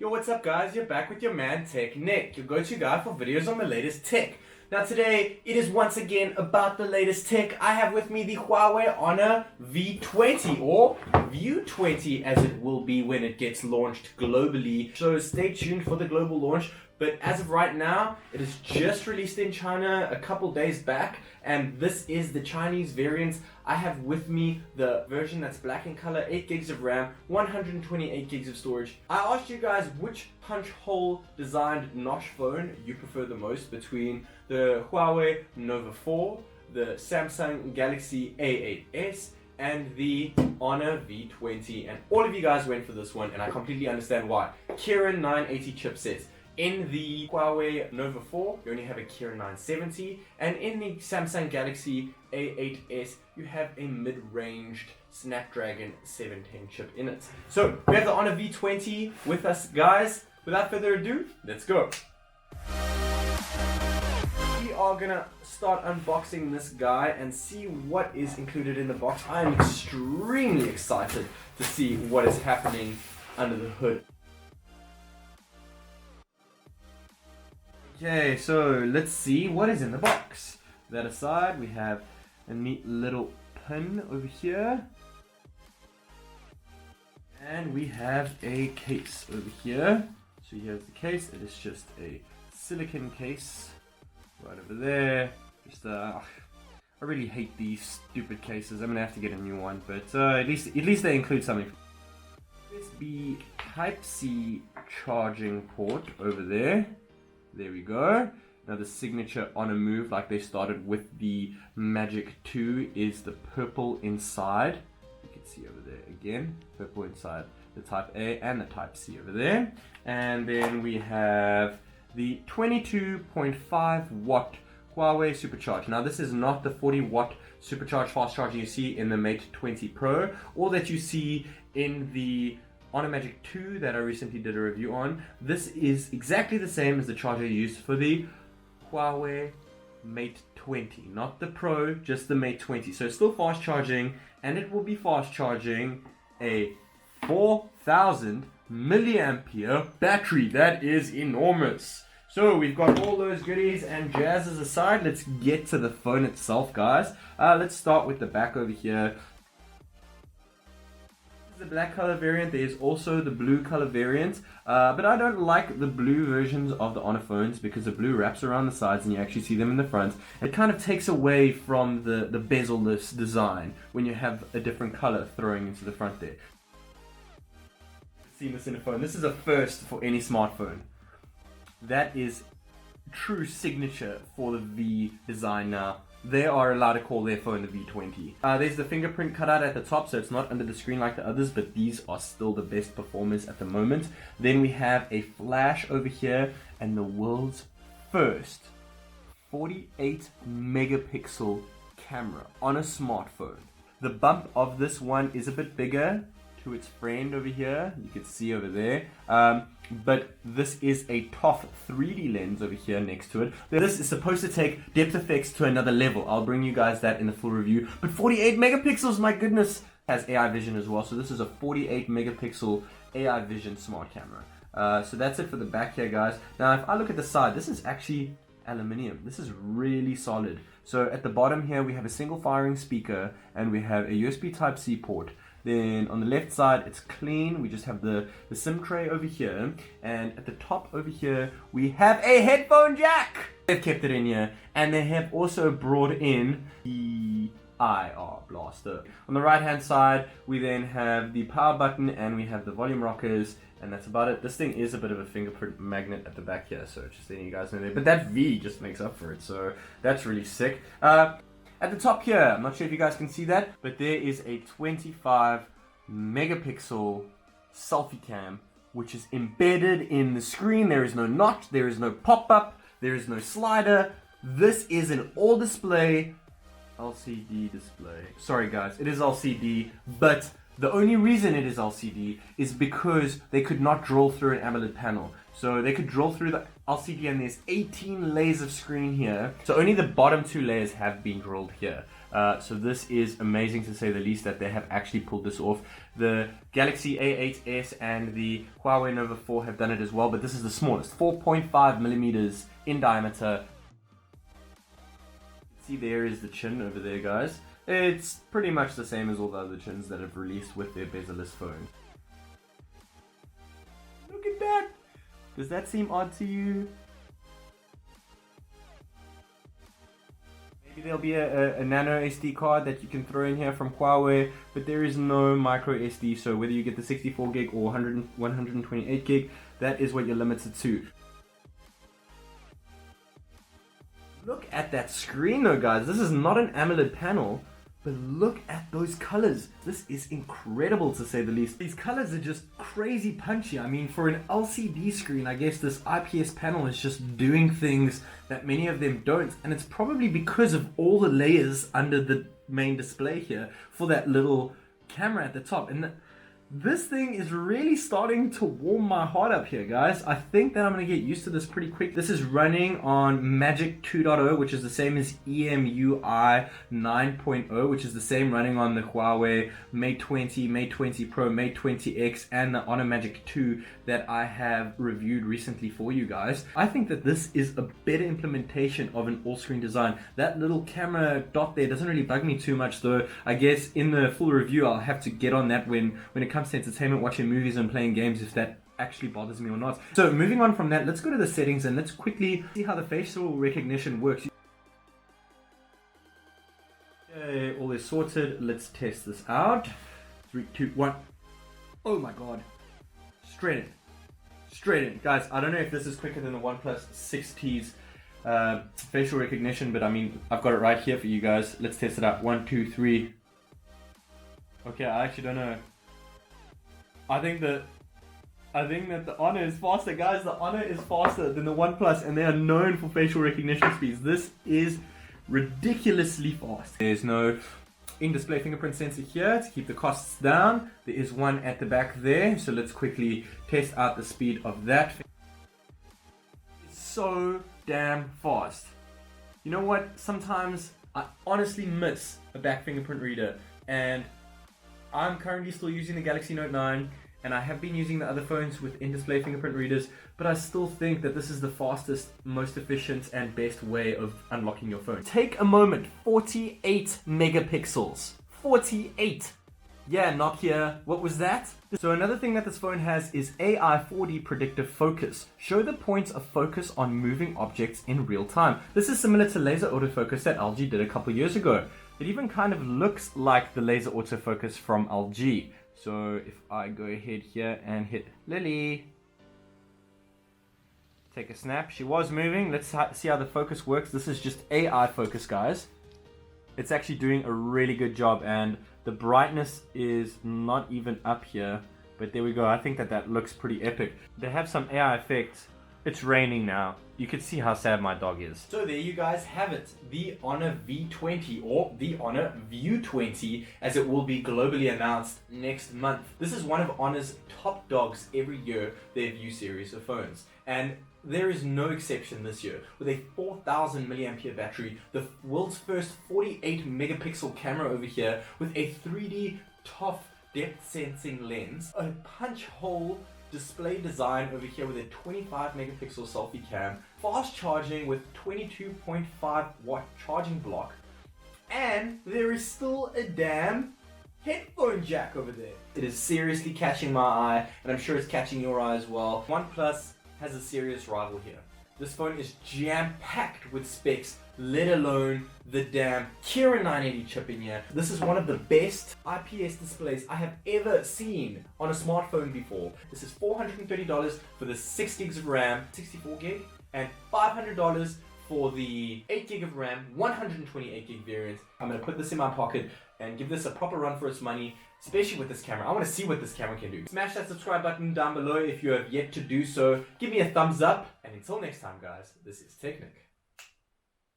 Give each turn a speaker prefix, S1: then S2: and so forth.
S1: Yo, what's up guys? You're back with your man TechNick, your go-to guy for videos on the latest tech. Now today, it is once again about the latest tech. I have with me the Huawei Honor V20 or View 20 as it will be when it gets launched globally. So stay tuned for the global launch. But as of right now, it is just released in China a couple days back, and this is the Chinese variant. I have with me the version that's black in color, 8 gigs of RAM, 128 gigs of storage. I asked you guys which punch hole designed notch phone you prefer the most between the Huawei Nova 4, the Samsung Galaxy A8s, and the Honor V20, and all of you guys went for this one, and I completely understand why. Kirin 980 chipsets. In the Huawei Nova 4, you only have a Kirin 970, and in the Samsung Galaxy A8s, you have a mid-ranged Snapdragon 710 chip in it. So, we have the Honor V20 with us, guys. Without further ado, let's go. We are gonna start unboxing this guy and see what is included in the box. I am extremely excited to see what is happening under the hood. Okay, so let's see what is in the box. That aside, we have a neat little pin over here. And we have a case over here. So here's the case. It is just a silicone case right over there. Just I really hate these stupid cases. I'm gonna have to get a new one, but at least they include something. USB Type-C charging port over there. There we go. Now the signature on a move like they started with the Magic 2 is the purple inside. You can see over there again, purple inside the Type A and the Type C over there. And then we have the 22.5 watt Huawei SuperCharge. Now this is not the 40 watt SuperCharge fast charging you see in the Mate 20 Pro or that you see in the Honor Magic 2 that I recently did a review on. This is exactly the same as the charger used for the Huawei Mate 20. Not the Pro, just the Mate 20. So it's still fast charging, and it will be fast charging a 4000 milliampere battery. That is enormous. So we've got all those goodies and jazzes aside. Let's get to the phone itself, guys. Let's start with the back over here. The black color variant. There's also the blue color variant, but I don't like the blue versions of the Honor phones because the blue wraps around the sides and you actually see them in the front. It kind of takes away from the bezel-less design when you have a different color throwing into the front there. Seen this in a phone. This is a first for any smartphone. That is true signature for the V design now. They are allowed to call their phone the V20. There's the fingerprint cutout at the top, so it's not under the screen like the others, but these are still the best performers at the moment. Then we have a flash over here, and the world's first 48 megapixel camera on a smartphone. The bump of this one is a bit bigger to its friend over here, you can see over there, but this is a TOF 3D lens over here next to it. This is supposed to take depth effects to another level. I'll bring you guys that in the full review, but 48 megapixels, my goodness, has AI vision as well. So this is a 48 megapixel AI vision smart camera. So that's it for the back here, guys. Now if I look at the side, this is actually aluminium. This is really solid. So at the bottom here we have a single firing speaker and we have a USB Type-C port. Then on the left side it's clean, we just have the SIM tray over here, and at the top over here we have a headphone jack. They've kept it in here, and they have also brought in the IR blaster. On the right hand side we then have the power button and we have the volume rockers, and that's about it. This thing is a bit of a fingerprint magnet at the back here, so just letting you guys know there, but that V just makes up for it, so that's really sick. At the top here, I'm not sure if you guys can see that, but there is a 25 megapixel selfie cam, which is embedded in the screen. There is no notch, there is no pop-up, there is no slider. This is an all-display LCD display. Sorry guys, it is LCD, but the only reason it is LCD is because they could not drill through an AMOLED panel. So they could drill through the LCD and there's 18 layers of screen here. So only the bottom 2 layers have been drilled here. So this is amazing to say the least that they have actually pulled this off. The Galaxy A8s and the Huawei Nova 4 have done it as well, but this is the smallest, 4.5 millimeters in diameter. See, there is the chin over there, guys. It's pretty much the same as all the other chins that have released with their bezel-less phone. Look at that! Does that seem odd to you? Maybe there'll be a nano SD card that you can throw in here from Huawei, but there is no micro SD, so whether you get the 64 gig or 128 gig, that is what you're limited to. Look at that screen though, guys. This is not an AMOLED panel, but look at those colors. This is incredible to say the least. These colors are just crazy punchy. I mean, for an LCD screen, I guess this IPS panel is just doing things that many of them don't. And it's probably because of all the layers under the main display here for that little camera at the top. And this thing is really starting to warm my heart up here, guys. I think that I'm going to get used to this pretty quick. This is running on Magic 2.0, which is the same as EMUI 9.0, which is the same running on the Huawei Mate 20, Mate 20 Pro, Mate 20X, and the Honor Magic 2 that I have reviewed recently for you guys. I think that this is a better implementation of an all-screen design. That little camera dot there doesn't really bug me too much, though. I guess in the full review, I'll have to get on that when it comes to entertainment, watching movies and playing games, if that actually bothers me or not. So moving on from that, let's go to the settings and let's quickly see how the facial recognition works. Okay, all is sorted. Let's test this out. 3, 2, 1. Oh my god. Straight in. Straight in. Guys, I don't know if this is quicker than the OnePlus 6T's facial recognition, but I mean, I've got it right here for you guys. Let's test it out. 1, 2, 3. Okay, I actually don't know. I think that the Honor is faster, guys. The Honor is faster than the OnePlus, and they are known for facial recognition speeds. This is ridiculously fast. There's no in-display fingerprint sensor here to keep the costs down. There is one at the back there, so let's quickly test out the speed of that. It's so damn fast. You know what? Sometimes I honestly miss a back fingerprint reader, and I'm currently still using the Galaxy Note 9, and I have been using the other phones with in-display fingerprint readers, but I still think that this is the fastest, most efficient, and best way of unlocking your phone. Take a moment, 48 megapixels. 48! Yeah, Nokia, what was that? So another thing that this phone has is AI 4D predictive focus. Show the points of focus on moving objects in real time. This is similar to laser autofocus that LG did a couple years ago. It even kind of looks like the laser autofocus from LG. So if I go ahead here and hit Lily, take a snap, she was moving. Let's see how the focus works. This is just AI focus, guys. It's actually doing a really good job, and the brightness is not even up here, but there we go. I think that looks pretty epic. They have some AI effects. It's raining now. You can see how sad my dog is. So there you guys have it. The Honor V20, or the Honor View 20, as it will be globally announced next month. This is one of Honor's top dogs every year, their View series of phones. And there is no exception this year. With a 4000 milliampere battery, the world's first 48 megapixel camera over here, with a 3D ToF depth sensing lens, a punch hole display design over here with a 25 megapixel selfie cam, fast charging with 22.5 watt charging block, and there is still a damn headphone jack over there. It is seriously catching my eye, and I'm sure it's catching your eye as well. OnePlus has a serious rival here. This phone is jam-packed with specs, let alone the damn Kirin 980 chip in here. This is one of the best IPS displays I have ever seen on a smartphone before. This is $430 for the 6 gigs of RAM, 64 gig, and $500 for the 8 gig of RAM, 128 gig variant. I'm gonna put this in my pocket and give this a proper run for its money, especially with this camera. I want to see what this camera can do. Smash that subscribe button down below if you have yet to do so. Give me a thumbs up, and until next time, guys, this is TechNick.